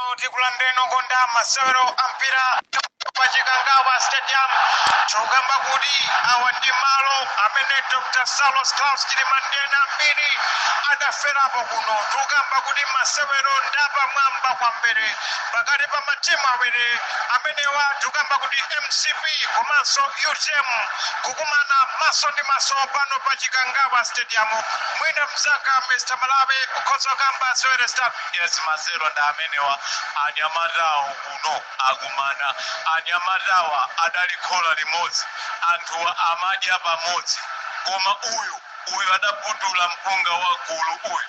Tikulandeno konda masewero ampira pachikangawa stadium chogamba kuti awa ndi malo amene Dr. Saulos Klaus Chilimandena ambiri adaferapo kuno. Tukamba kuti masewero ndapa mwamba kwambiri pakati pa matimu awiri amenewa. Tukamba kuti MCP komanso UTM kukumana maso ndi maso pano pachikangawa stadium. Mwina mzaka Mr. Malawi ukhoza kamba sewere start. Yes, masewero nda amenewa anyamatawo kuno akumana. Anyamatawa adalikhola limodzi, anthu amadya pamodzi, koma uyu adaputula mpunga wa gulu.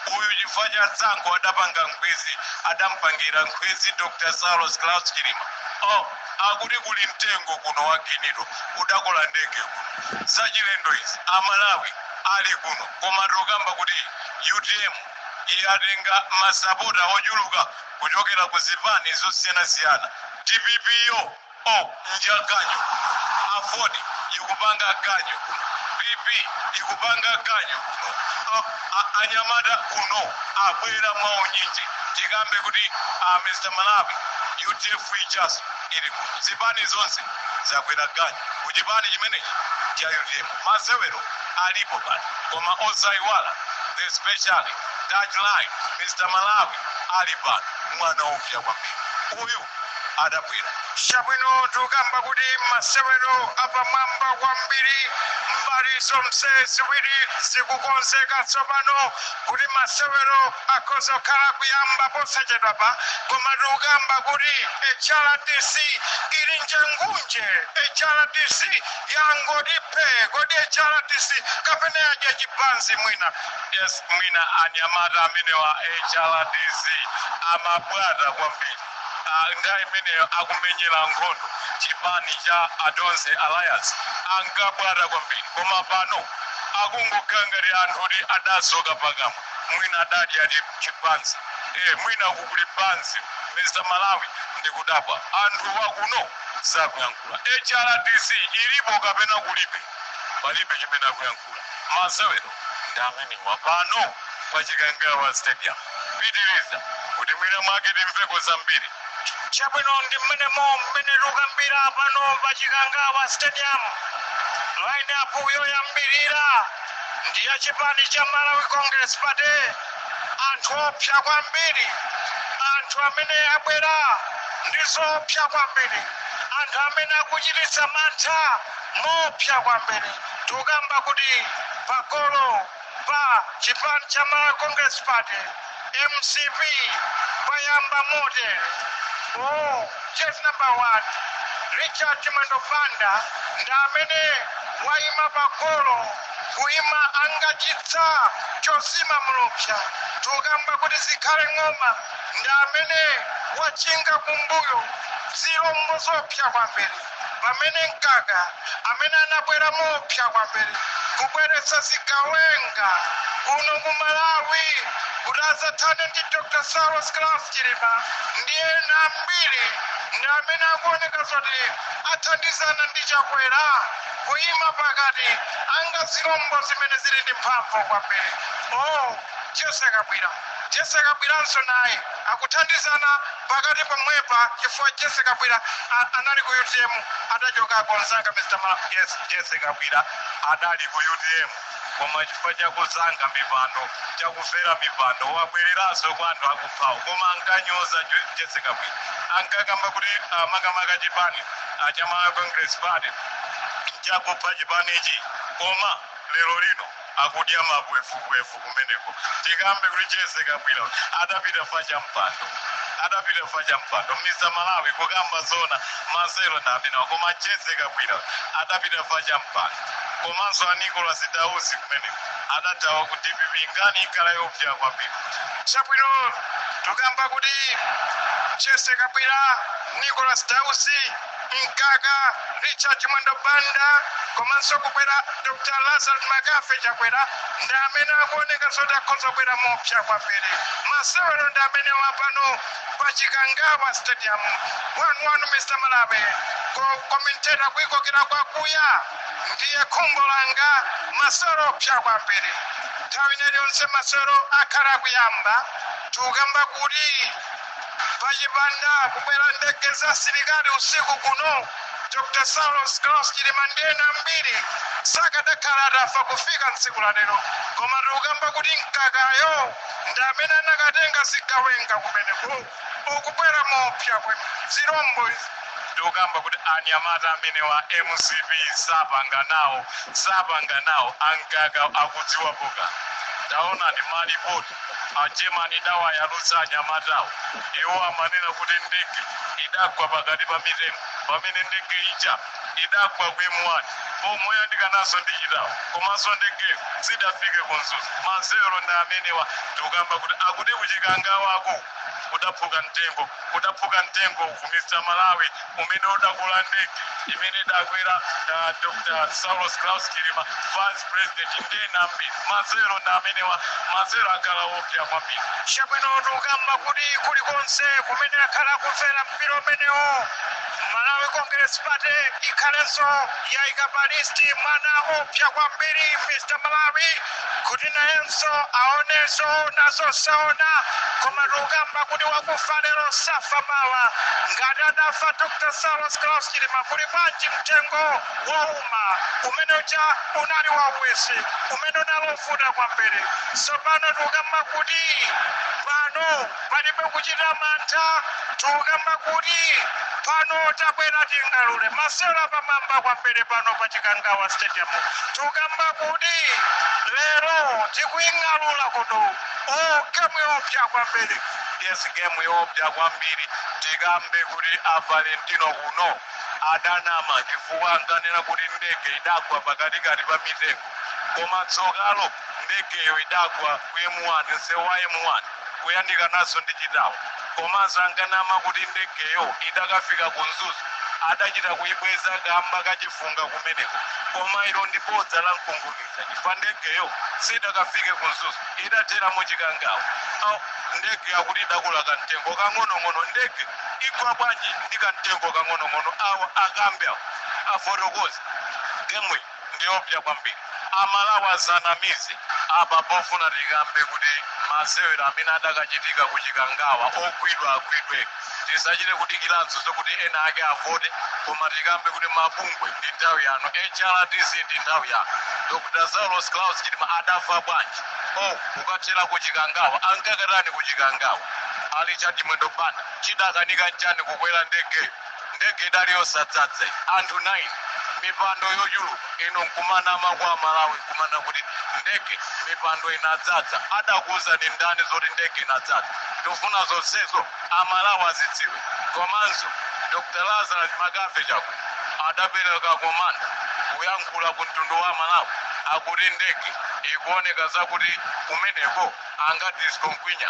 Uyu chifukwa cha tsankho adapanga nkhwezi, adampangira nkhwezi Dr. Saulos Klaus Chilima. Akuti kuli mtengo kuno wa Kinito udakola ndege kuno. Zachilendo izi amalawi ali kuno, koma tukamba kuti UTM yatenga masapota ochuluka kuchokera ku zipani zosiyanasiyana. TPPO njaganyo afodi ikupanga ganyo kuno, PP ikupanga ganyo kuno, anyamata kuno abwera mwawo nyinji. Tikambe kuti Mr. Malawi UTF ichaso ili kuno, zipani zonse zakwera ganyo kuchipani chimenechi cha UTM. Masewero alipo pano koma osaiwala the special touchline Mr. Malawi ali pano, mwana ofya kwambiri uyu adabwera shabwino. Tukamba kuti masewero apamwamba kwambiri mbali zonse ziwiri zikukonzeka tsopano kuti masewero akhoza kukhala kuyamba posachedwa pa. Koma tukamba kuti HRDC ili njengunje, HRDC yangodiphe kodi HRDC kapena yaje chipanzi mwina. Yes, mwina anyamata amenewa HRDC amabwata kwambiri. Ngai mene akumenyera nkhondo chipani cha Adonse Alliance ankabwata kwambiri, koma pano akungokangari anthu kuti adasoka pakamwa. Mwina adadi ali chipanzi, mwina kukuli pansi. Mr. Malawi ndikudabwa anthu wakuno sakuyankhula. HRDC ilipo kapena kulibe, palibe chimene akuyankhula. Masewero ndi amenewa pano pachikangawa stadium. Pitiriza kuti mwina mwake timveko zambiri. Chabwino ndi mmene tukambira pano pachikangawa stadium. Line up yoyambirira ndi ya chipani cha Malawi Congress Party. Anthu opsa kwambiri, anthu amene abwera ndi zopsa kwambiri, anthu amene akuchititsa mantha mopsa kwambiri. Tukamba kuti pagolo pa chipani cha Malawi Congress Party MCP payamba motere. Chess number 1 Richard Mandopanda ndi amene waima pagolo kuima angachitsa chosima mulupsa. Tukamba kuti zikhale ng'oma ndi amene wachinga kumbuyo zirombo zopsa kwambiri. Pamene mkaka amene anabwera mopsa kwambiri kubweretsa zigawenga kuno ku Malawi kuti azathane ndi Dr. Saulos Klaus Chilima ndi ena ambiri ndi amene akuoneka zoti athandizana ndi chakwera kuima pakati anga zirombo zimene zili ndi mphamvu kwambiri. Jesse Kabwiranso naye akuthandizana pakati pomwepa chifukwa Jesse Kabwira anali ku UTM adachoka konzanga Mr. Malawi. Yes, Jesse Kabwira adali ku UTM koma chifukwa chakuzanga mipando chakufera mipando wabwereranso kwa anthu akufawo, koma ankanyoza Jesse Kabwira. Ankakamba kuti makamaka chipani cha Malawi Congress Party chakupha chipani ichi, koma lero lino akudya mabwefuwefu kumeneko. Tikambe kuti Jesse Kabwira adapita facha mpando. Mr. Malawi kukamba zona masewero ndamenewa, koma Jesse Kabwira adapita facha mpando. Komanso a Nicholas Dausi kumeneko adatawa ku DPP ngani ikhala yopsa kwambiri. Chabwino tukamba kuti Jesse Kabwira, Nicholas Dausi, mkaka Richard Mandopanda komanso kubwera Dr. Lazarus Magafe chakwera ndi amene akuoneka zoti akhoza kubwera mopsa kwambiri. Masewero ndi amene wapano pachikangawa stadium. 1-1 Mr. Malawi. Komentera kuikokera kwakuya ndiye khumbo langa masewero opsa kwambiri. Nthawi iliyonse masewero akhala kuyamba tukamba kuti pachipanda kubwera ndege za asilikali usiku kuno. Dr. Saulos Klaus Chilimandena mbiri sakadakhala atafa kufika tsiku la lero, koma tikukamba kuti mkakayo ndi amene anakatenga zigawenga kumeneko ukubwera mopsa kwe zirombo izi. Tikukamba kuti anyamata amene wa MCP sapanga nawo ankaka akudziwa buka. Taona ni malipoti achemani dawa yalutsa anyamatawo, iwo amanena kuti ndege idagwa pakati pa mitengo pamene ndege ija idagwa kwemwani pomwe yandikanaso ndi chitawo, komanso ndege zidafike kunzuzu. Mazero ndi amenewa tikukamba kuti akuti kuchikangawako kudaphuka mtengo ku Mr. Malawi umene udakula ndege imene idakwera Dr. Saulos Klaus Chilima Vice President ndena mbiri. Mazero ndi amenewa, mazero akhala opya kwambiri. Chabwino tikukamba kuti kulikonse kumene akhala kumvera mpira umenewo, Malawi Congress Party ikhalenso yayika pa listi mwana opya kwambiri Mr. Malawi kuti nayenso aonenso nazo saona, koma tikukamba kuti wakufa lero safa mawa. Ngati adafa Dr. Saulos Klaus Chilima kuli bwanji mtengo wouma umene uja unali wauwisi umene unalofuta kwambiri. Tsopano tikukamba kuti pano palibe kuchita mantha, tikukamba kuti pano tabwera tingalule masewera pamamba kwambiri pano pa Chikangawa Stadium. Tikukamba kuti lero tikuying'alula kuno game yopya kwambiri. Yes, game yopya kwambiri. Tikambe kuti Valentino kuno adanama chifukwa ankanena kuti ndege idagwa pakatikati pa mitengo, koma tsokalo ndegeyo idagwa ku M1 nsewu wa M1 kuyandika nazo ndi chitawo, komanso ankanama kuti ndegeyo idakafika kunzuzu adachita kuyibweza kamba kachifunga kumeneko, koma ilo ndi bodza la mkunguniza chifukwa ndegeyo sidakafike kunzuzu idathera mu Chikangawa. Ndege yakuti idakula kamtengo kang'onong'ono, ndege igwa bwanji ndi kamtengo kang'onong'ono. Awa akambe afotokoze gemwe ndiyopya kwambiri. Amalawi asanamize apa pofuna tikambe kuti masewera amene adakachitika ku Chikangawa ogwidwa agwidwe. Tisachite kudikiranso zokuti ena ake avote, koma tikambe kuti mabungwe ndi nthawi yano, HRTC ndi nthawi yano. Dr. Saulos Klaus Chilima adafa bwanji kukathera ku Chikangawa, ankakatani ku Chikangawa ali chati mwendo bana chidakanika nchani kukwera ndege idali yosadzadza anthu 9 mipando yochuluka ino nkumanama kwa Malawi kumana kuti ndege mipando inadzadza. Adakuza ndi ndani zoti ndege inadzadza? Tikufuna zonsezo Amalawi azidziwe. Komanso Dr. Lazarus Magabe chako adapereka komanda kuyankhula ku mtundu wa Malawi akuti ndege ikuoneka zakuti kumeneko angadiskonkhwinya.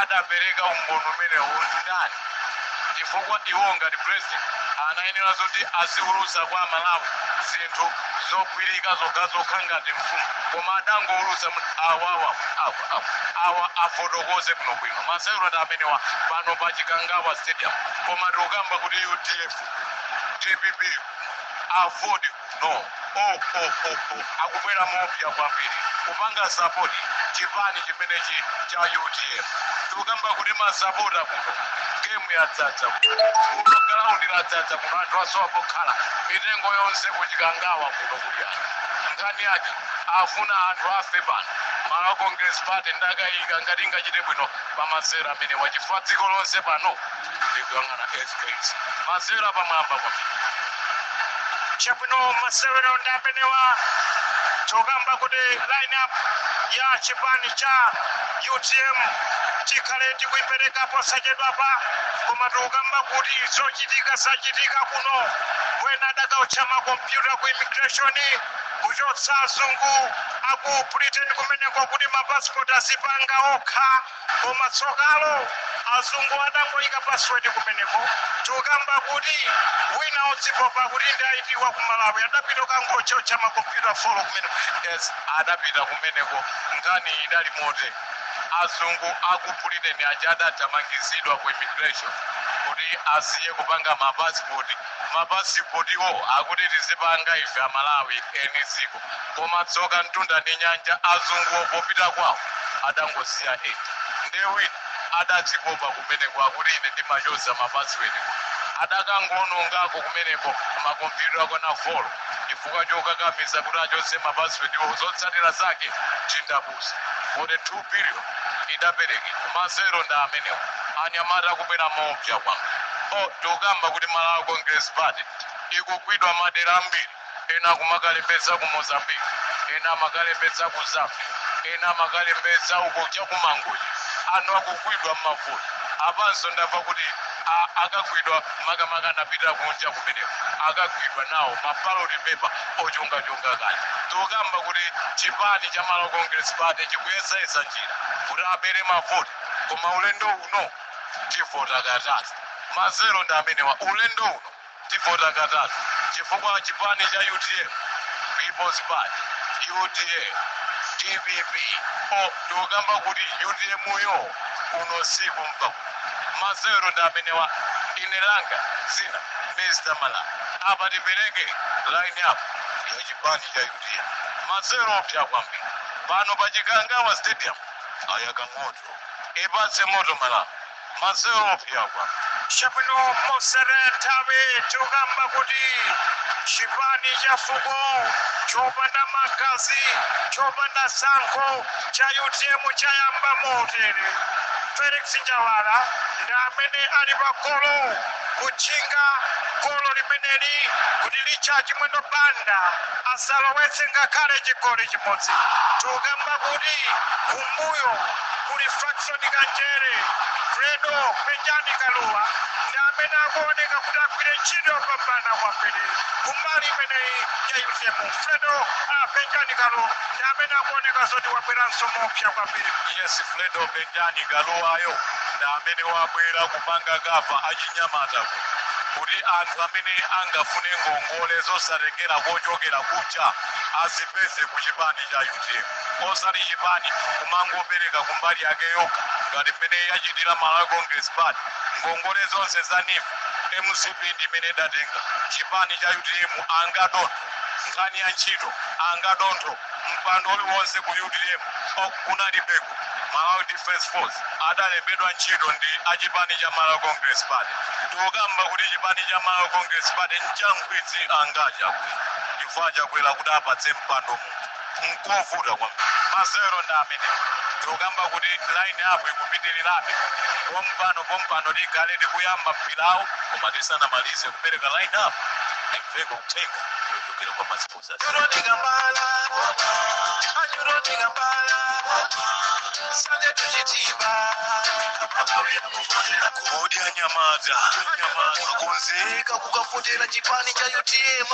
Adapereka umboni umenewo ndani chifukwa iwo ngati president anayenera zoti aziwulutsa kwa Malawi zinthu zogwirika zokha ngati mfumu, koma adangowulutsa awa afotokoze bwinobwino. Masewero ndi amenewa pano pa Chikangawa Stadium, koma tikukamba kuti UDF TPP avoti no akubwera mopya kwambiri kupanga sapoti chipani chimenechi cha UDF. Tikukamba kuti masapota kuno game yadzadza kuno ground yadzadza kuno, anthu asowa pokhala mitengo yonse ku Chikangawa kuno kuyani. Nkhani yake afuna anthu afe pano. Malawi Congress Party ndakayika ngati ingachite bwino pa masewera amene wachifukwa dziko lonse pano likuyang'ana SKS. Masewera pamwamba kwambiri. Chabwino masewero ndi amenewa, tikukamba kuti lineup ya chipani cha UTM tikhale tikuipereka posachedwapa, koma tikukamba kuti zochitika zachitika kuno. Wena adakaucha makompyuta ku immigration kuchotsa azungu aku Britain kumeneko kuti mapassport asipanga okha, koma tsokalo azungu adangoyika password kumeneko. Tikukamba kuti wina odzipopa kuti ndi aitiwa ku Malawi adapita kangochocha makompyuta folo kumeneko. Yes, adapita kumeneko. Nkhani idali mote azungu aku Britain aja adathamangizidwa ku immigration kuti asiye kupanga mapassport iwo akuti tizipanga ife Amalawi eni dziko, koma tsoka mtunda ndi nyanja azungu opita kwawo adangosiya 8 ndewina adadzikopa kumeneko akuti ine ndimachoza mapasiwedi adakangonongako kumeneko makompyuta akwana folo chifukwa chokakamiza kuti achotse mapasiwedi zotsatira zake chindapusa 42 billion idaperekedwa mazero nda amenewo anyamata akupera maopsa kwanga tikukamba kuti Malawi Congress Party ikugwidwa madera ambiri ena kumakalembetsa ku Mozambique ena amakalembetsa ku Zambia ena amakalembetsa uko cha ku Mangochi ano akugwidwa m'mavuto apanso ndamva kuti akagwidwa makamaka anapita kunja kumeneko akagwidwa nawo maballot paper ochonga kale tikukamba kuti chipani cha Malawi Congress Party chikuyesayesa njira kuti apere mavoti koma ulendo uno tivota katatu mazero ndi amenewa ulendo uno tivota katatu chifukwa chipani cha UDM People's Party UDM DPP tikukamba kuti UDM uyo uno siku mpaka mazero ndi amenewa ine langa zina Mr. Malawi apa tipereke line up ya chipani cha UDM mazero opya kwambiri pano pa Chikangawa Stadium ayaka moto ipatse moto Malawi mazero opya kwambiri Shabino Moseretawe tukamba kuti chipani cha fuko chopanda magazi chopanda sanko cha UDM chayamba motere Felix Njawala ndamene ali pakolo kuchinga golo limeneli kuti lichachi mwendo banda asalowetse ngakhale chigoli chimodzi tukamba kuti kumbuyo kuli Fraxon Kanjere Fredo Benjani Kaluwa ndamene akuoneka kuti agwire ntchito yopambana kwambiri kumbali imeneyi ya UDM Fredo Benjani Kaluwa ndamene akuoneka zoti wabweranso mopsa kwambiri yes Fredo Benjani Kaluwayo ndamene wabwera kupanga kafa achinyamata kuti anthu amene angafune ngongole zosatengera kochokera kucha azipeze ku chipani cha UDM osati chipani kumangopereka kumbali yake yokha ngati mmene yachitira Malawi Congress Party ngongole zonse za NIF MCP ndimene idatenga chipani cha UDM angadontho nkhani ya ntchito angadontho mpando uliwonse ku UDM kunalibeko Malawi Defense Force adalembedwa ntchito ndi achipani cha Malawi Congress Party tikukamba kuti chipani cha Malawi Congress Party nchangwitsi angacha chifukwa chakwera kuti apatse mpando nkovuta kwambiri mazero ndi amene tikukamba kuti line up ikupitirirabe pompano tikhale tikuyamba mpirawo koma tisanamalize kupereka line up imveko kutenga kuchokera kwa masiponsers Sande tuchitiba kodi anyamata akonzeka kukafotera chipani cha UDM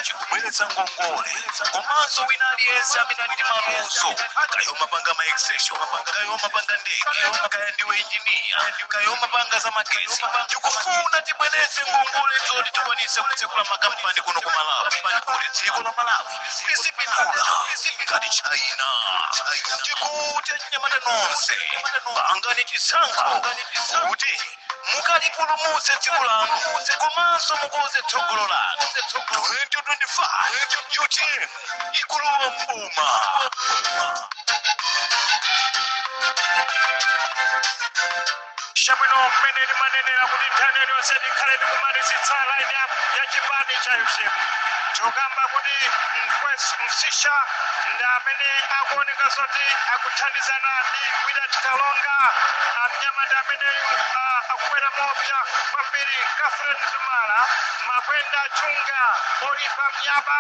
chikubweretsa ngongole komanso wina aliyense amene ali ndi maluso kayoma panga maexesho kayoma panga ndege kaya ndiwe injiniya kayoma panga za magesi tikufuna tibweretse ngongole zoti tikwanise kutsekula makampani kuno ku Malawi kuti dziko la Malawi lisipindula ngati China tikuti anyamata nonse pangani chisankho kuti mukalipulumutse dziko lanu komanso mukonze tsogolo lanu 2025 UDM ikulowa mbuma Shabino mmene manenera kuti nthani yonse tikhale tikumalizitsa line up ya chipani cha UDM tikukamba kuti msisha ndi amene akuoneka zoti akuthandizana ndi William Kalonga amnyamata ameneyu akukwera mopsa kwambiri Catherine Zumala Makwenda Chunga Oliver Mnyaba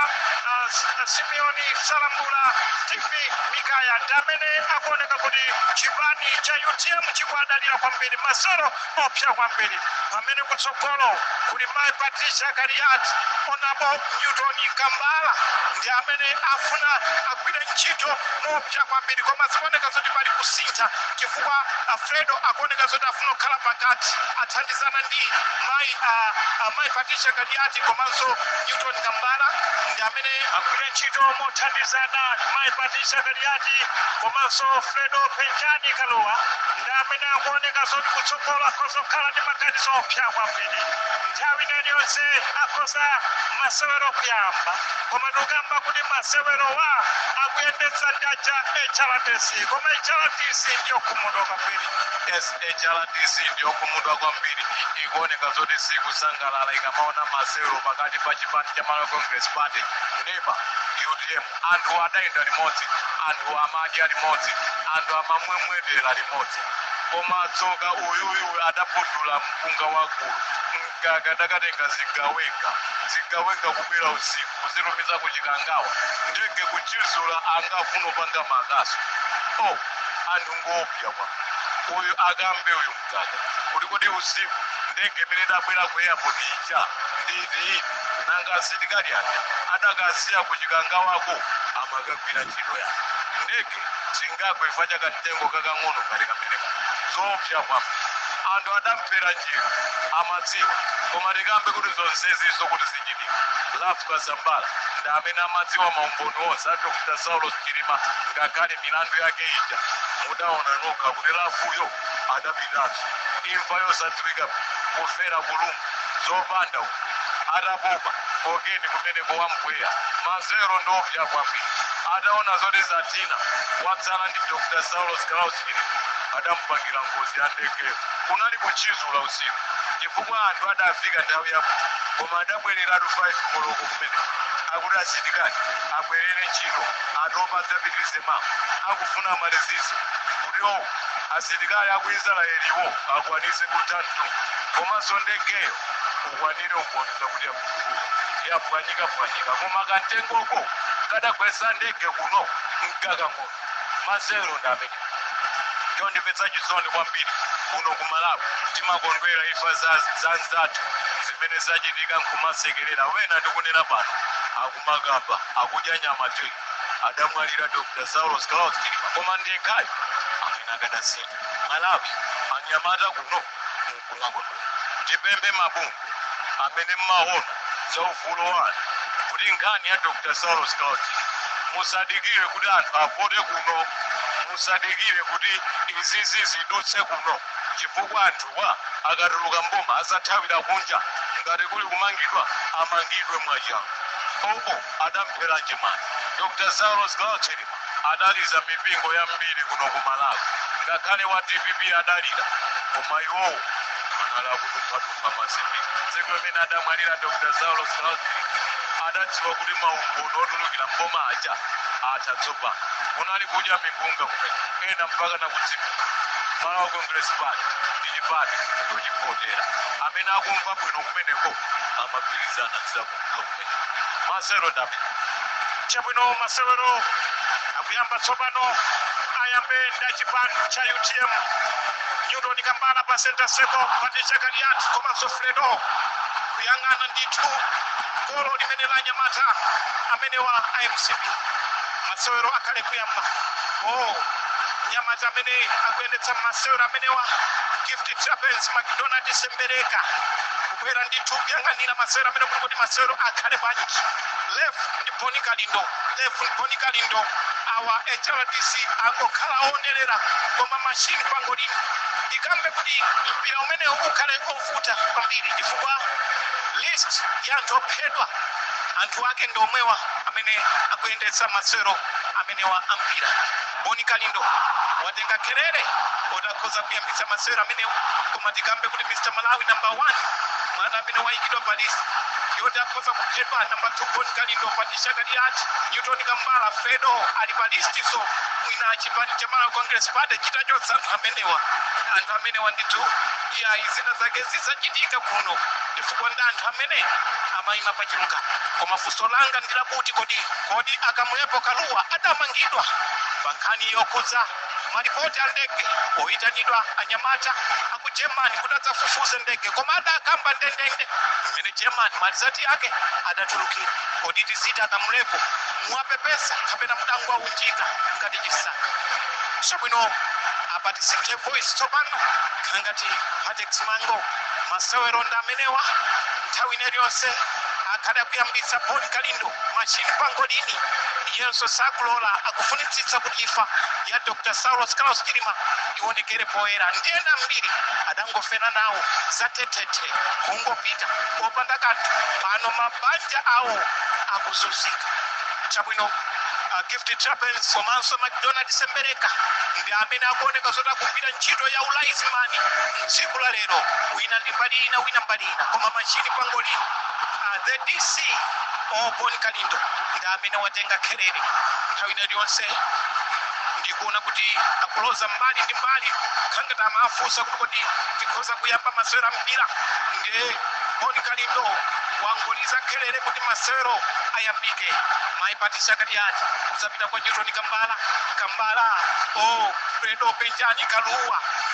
Simeoni Salambula Steve Mikaya ndi amene akuoneka kuti chipani cha UDM chikwadalira kwambiri masoro opsa kwambiri pamene kutsogolo kuli Mai Patricia Galiat Honorable Newton Kambala ndi amene afuna agwire ntchito mopsa kwambiri koma zikuoneka zoti pali kusintha chifukwa Fredo akuoneka zoti afuna kukhala pakati athandizana ndi Mai Patricia Galiat komanso Newton Kambala ndi amene agwire ntchito mothandizana Mai Patricia Galiat komanso Fredo Benjani Kaluwa ndi amene akuoneka zoti kutsogolo akuzokhala ndi maganizo opsa kwambiri nthawi iliyonse akhoza masewero akuyamba koma tukamba kuti masewerowa akuyendetsa ndacha HRDC koma HRDC ndiyo kumudwa kwambiri. Yes, HRDC ndiyo kumudwa kwambiri. Ikuoneka zoti sikusangalala ikamaona masewero pakati pa chipani cha Malawi Congress Party NEPA UDM anthu adayenda limodzi, anthu amadya limodzi, anthu amamwemwetera limodzi. Koma tsoka uyuyu adapundula mpunga wakulu mkaka dakatenga zigawenga kubwera usiku kuzirumiza kuchikangawa ndege kuchizula angafuna upanga makaso. Anthu ngopya kwa uyu akambe uyu mkaka kuti usiku ndege imene idabwera ku airport ija nditi nanga asilikali anja adakasiya kuchikangawako amakagwira ntchito yake. Ndege singagwe ifa chakatengo kakang'ono ngati kameneka zopya kwapa anthu adampera njira amadziwa koma tikambe kuti zonsezizo kuti zichitika. Lafu Kasambala ndi amene amadziwa maumboni onse a Dr. Saulos Chilima ngakhale milandu yake ija mudaona nokha kuti lafuyo adapitanso imfa yosadziwika kufera kulungu zopanda uku adapopa ogeni kumeneko wampweya mazero ndopya kwambiri. Adaona zoti zatina watsala ndi Dr. Saulos Chilima adamupangira ngozi ya ndege kunali kuchizula usiku chifukwa anthu adafika nthawi yapo koma adabwereratu 5 koloko kumene akuti asilikali abwerere ntchito atopa adzapitirize mawu akufuna malizizo kuti asilikali aku Israeliwo akwanise kuthantu komanso ndegeyo ukwanire umboniza kuti yapwanyika koma kantengoko kadagwesa ndege kuno mkakang'ono masewero ndamene ndipetsa chisoni kwambiri kuno ku Malawi timakondwera imfa za nzathu zimene zachitika nkumasekerera wena ndikunena pano akumakamba akudya nyama te adamwalira Dr. Saulos Chilima koma ndekhayo amene akadasiya Malawi anyamata kuno nkumakondwera. Tipembe mabungu amene mmaona za ufulu wanu kuti nkhani ya Dr. Saulos Chilima musadikire kuti anthu avote kuno, musadikire kuti izizi zidutse kuno chifukwa anthuwa akatuluka mboma azathawira kunja ngati kuli kumangidwa amangidwe mwachangu. Adamphera chimani Dr. Saulos Chilima adaliza mipingo yambiri kuno ku Malawi ngakhale wa DPP adalira koma iwowo anala kutumpha mazimbi. Tsiku limene adamwalira Dr. Saulos Chilima adadziwa kuti maumboni otulukira mboma aja atatsopa unali kudya mipunga kumene ena mpaka nakudzipa Malawi Congress Party ndi chipati chochipotera amene akumva bwino kumeneko amagwirizana zizakumva kumene masewero ndabe chabwino. Masewero akuyamba tsopano ayambe nda chipani cha UTM Newton Kambala pa center circle pati chakaliat komanso Fredo kuyang'ana ndithu golo limene la nyamata amene wa IMCB. Masewero akhale kuyamba nyamata amene akuyendetsa masewero amene wa Gift Champions McDonald Sembereka kubwera ndithu kuyang'anira masewero amene kuti masewero akhale bwanji. Left ndi Boni Kalindo awa HRDC angokhala onerera koma machine pangolini ikambe kuti mpira umene ukhale ovuta kwambiri chifukwa list ya anthu ophedwa anthu ake ndi omwewa amene akuyendetsa masewero amene wa ampira. Boni Kalindo watenga kerere odakhoza kuyambitsa masewero amene koma tikambe kuti Mr. Malawi number 1 mwana amene wayikidwa palisi yoti akhoza kuphedwa number 2 Boni Kalindo patisha kaliati Newton Kambala Fredo ali palisti so mwina chipani cha Malawi Congress Party chitachotsa anthu amenewa ndithu ya izina zake zisachitika kuno chifukwa ndi anthu amene amayima pachilungamo. Koma funso langa ndilakuti kodi akamwepo Kaluwa adamangidwa pa nkhani yokhudza malipoti a ndege oyitanidwa anyamata aku Germany kuti adzafufuze ndege koma adakamba ndendende imene Germany malizati yake adatulukira. Kodi tizita akamlepo muwapepesa kapena mudangu aunjika ngati chisaka chabwino apa tisikhe voice tsopano ngati Patex Mango masewero ndi amenewa nthawi iliyonse akada kuyambisa Paul Kalindo machine pangolini yenso sakulola akufunitsitsa kuti ifa ya Dr. Saulos Klaus Chilima ionekere poera ndiyena mbiri adangofena nawo zatetete kungopita kopanda kanthu pano mabanja awo akuzunzika chabwino Gift Trappers komanso McDonald Sembereka ndi amene akuoneka zoti akugwira ntchito ya ulaizimani tsiku la lero wina ndi mbali ina wina mbali ina koma machini pangolini the DC Paul Kalindo ndi amene watenga kherere nthawi ina iliyonse ndikuona kuti akuloza mbali ndi mbali khangati amafunsa kuti kodi tikhoza kuyamba masewero mpira ndi Paul Kalindo wangoliza kherere kuti masewero ayambike maipatisa kati ati zapita kwa Newton Kambala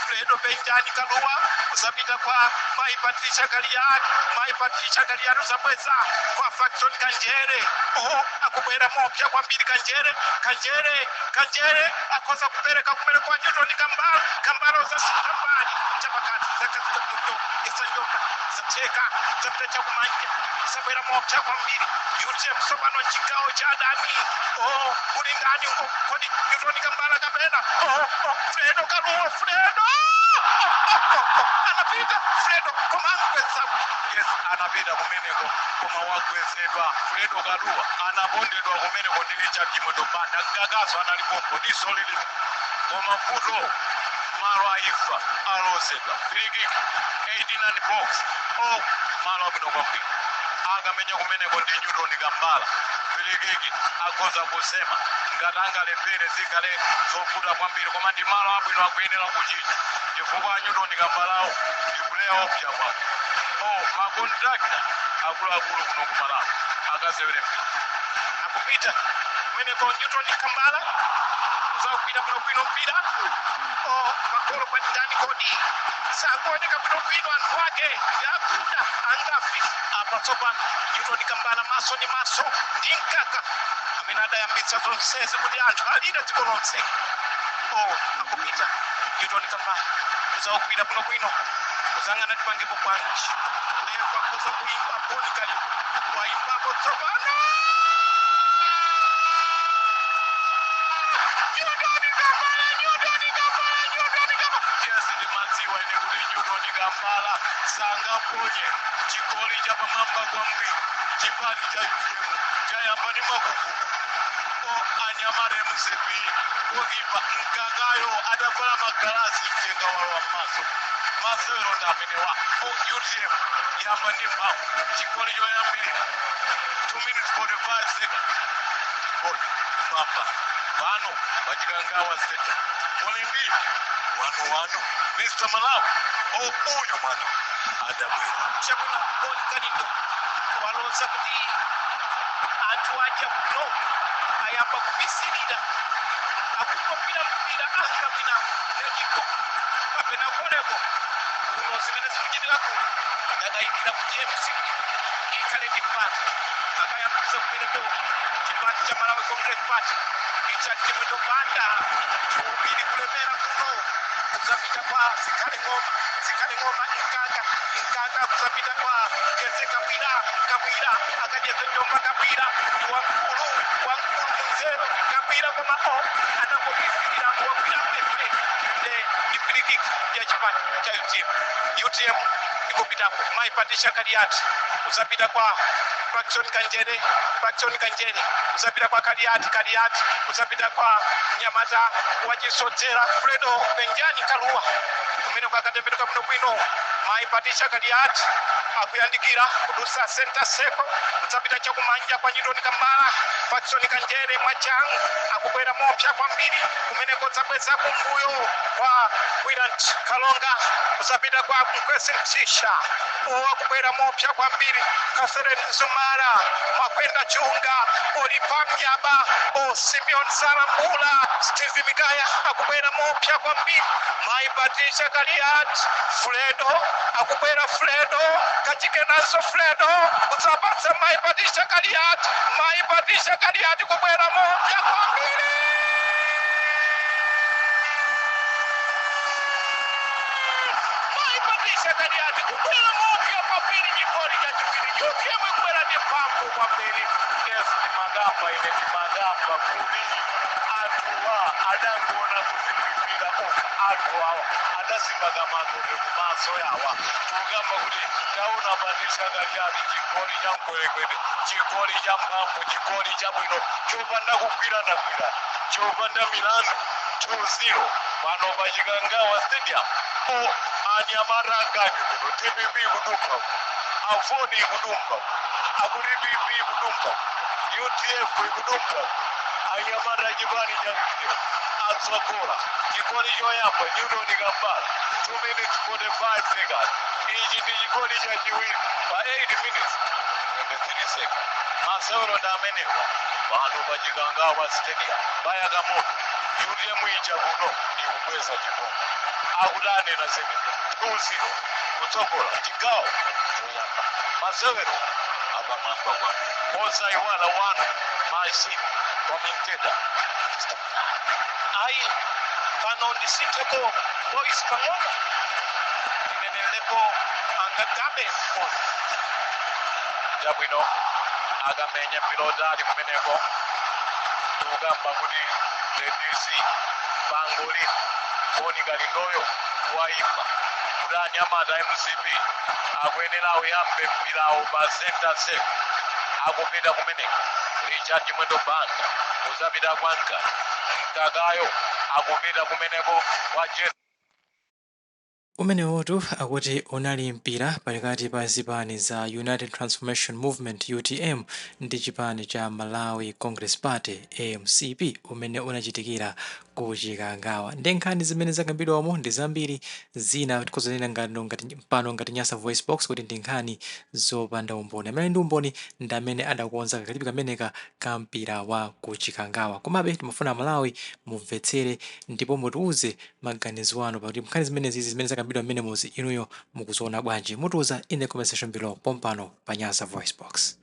Fredo Benjani Kaluwa zapita kwa maipatisa Kaliati zapweza kwa Faction Kanjere akubwera mopya kwa mbili Kanjere akoza kupereka kumene kwa Newton Kambala uzasitambali chapakati zakatukuto isanjoka zateka zapita chakumanja zabwera mopya kwa mbili yute msopano chikao cha Adani kulingani kodi Newton Kambala kapena Fredo Kaluwa anapita Fredo komangweza yes anapita kumeneko koma wagwezedwa Fredo Kaluwa anabondedwa kumeneko ndili cha kimotopanda gagazo analipombo disolili koma futo malo aifa alozedwa friki 89 box malo abino kwa friki akamenya kumeneko ndi Newton Kambala friki akoza kusema ngatanga lepere zikale zofuta kwambiri koma ndi malo abwino akuyenera kuchita chifukwa Newton Kambala ndikuleya opya kwake makontrakta akuluakulu kuno kumalawi akasewere akupita kumeneko Newton Kambala zakupita bwino mpira makolo kwa ndani kodi sakuoneka bwino anthu ake yakuda angafi apa tsopano Newton Kambala maso ndi maso ndi mkaka amene adayambitsa zonsezi kuti anthu alire dziko lonse akupita Newton Kambala zakupita bwino kuzangana tipangepo kwanji lero kwakoza kuimba Paul Kalindo waimbapo tsopano Kambala sangaponye chikoli cha pamamba kwambiri chipani cha UDM chayamba ni makuku anyamare musepi kukipa mkakayo adavala magalasi mtenga wa maso masero ndamenewa UDM yamba ni mpau chikoli choyambirira 2 minutes 45 seconds papa pano pachikangawa stadium Olimbi wano Mr. Malawi uyo mwana adabwera chabuna Paul Kalindo waloza kuti anthu aja kuno ayamba kupisilira akupopira mpira angamina lejiko kapena koleko uno zimene zikuchitika kuno adayikira kuti MC ikhale tipati akayambisa kumeneko chipati cha Malawi Congress Party ichati chimwetopanda chiwubiri kulemera kuno kuzapita kwa zikhale ngoma mkaka kuzapita kwa Jesse Kabwira akajeza njomba Kabwira wankulu mzero Kabwira koma anapokisikira kuwapira pepe ndi free kick ya chipati cha UTM ikupita maipatisha Kaliati kuzapita kwa Faction Kanjere kuzapita kwa Kaliati kuzapita kwa Nyamata wachisotera Fredo Benjani Kaluwa kumene kwakatembetuka muno bwino maipatisha Kaliati akuyandikira kudusa center circle kuzapita chakumanja kwa Newton Kambala Faction Kanjere mwachangu akubwera mopya kwambiri kumene kodzabweza kumbuyo kwa Willant Kalonga kuzapita kwa Mkwese Msisha akubwera mopya kwambiri Kaseren Zumara Makwenda Chunga Olipamyaba Simeon Salambula Steve Migaya akubwera mopya kwambiri maipatisha Kaliati Fredo akubwera Fredo kachikenaso Fredo kuzapatsa maipatisha Kaliati kubwera mopya kwambiri Patricia Kadiati kukwera mopya papiri chikoli cha chiwiri UTM ikwera ndi mphamvu kwambiri. Yes, timagamba ine timagamba kuti anthuwa adangona kuzimbikira anthu awa adasimbaga matope kumaso yawa tikugamba kuti taona Patricia Kadiati chikoli cha mkwerekwere chikoli cha mphamvu chikoli chabwino chopanda kugwirana chopanda milandu 2-0 pano pa Chikangawa Stadium. Anyamata agani kuno TPP kudumba afoni kudumba akuti PP kudumba UTF kudumba anyamata chipani cha atsogola chikoli choyamba Newton Kampala 2 minutes 45 seconds. Ichi ndi chikoli chachiwiri pa 8 minutes 23 seconds. Masewero ndi amenewa pano pa Chikangawa Stadium bayakamoto UTM ija kuno ikubweza chipombo akutane na semeni 2-0 kutsogola chigawo choyamba. Masewero apamwamba kwa osaiwala wana machine commentator ayi pano ndisiteko boys pang'ono inenelepo angagabe jabwino akamenya pilota ali kumeneko tikugamba kuti DC pangolini Monica Lindoyo waipa kuti anyamata MCP akuyenera uyambe mpirawo pa center safe akupita kumeneko. Richard Mwendo Banda uzapita kwanka Mkakayo akupita kumeneko kwa umenewotu akuti unali mpira pakati pa zipani za United Transformation Movement UTM ndi chipani cha Malawi Congress Party AMCP umene unachitikira ku Chikangawa. Ndi nkhani zimene zakambidwamo ndi zambiri zina tikozanena ngati pano ngati Nyasa Voice Box kuti ndi nkhani zopanda umboni. Amene ndi umboni ndi amene adakonza kakalipi kameneka ka mpira wa ku Chikangawa. Komabe timafuna Malawi mumvetsere ndipo mutiuze maganizo anu pakuti nkhani zimenezi zimene zakambidwa mmene muzi inuyo mukuziona bwanji. Mutiuza in the comment section below pompano pa Nyasa Voice Box.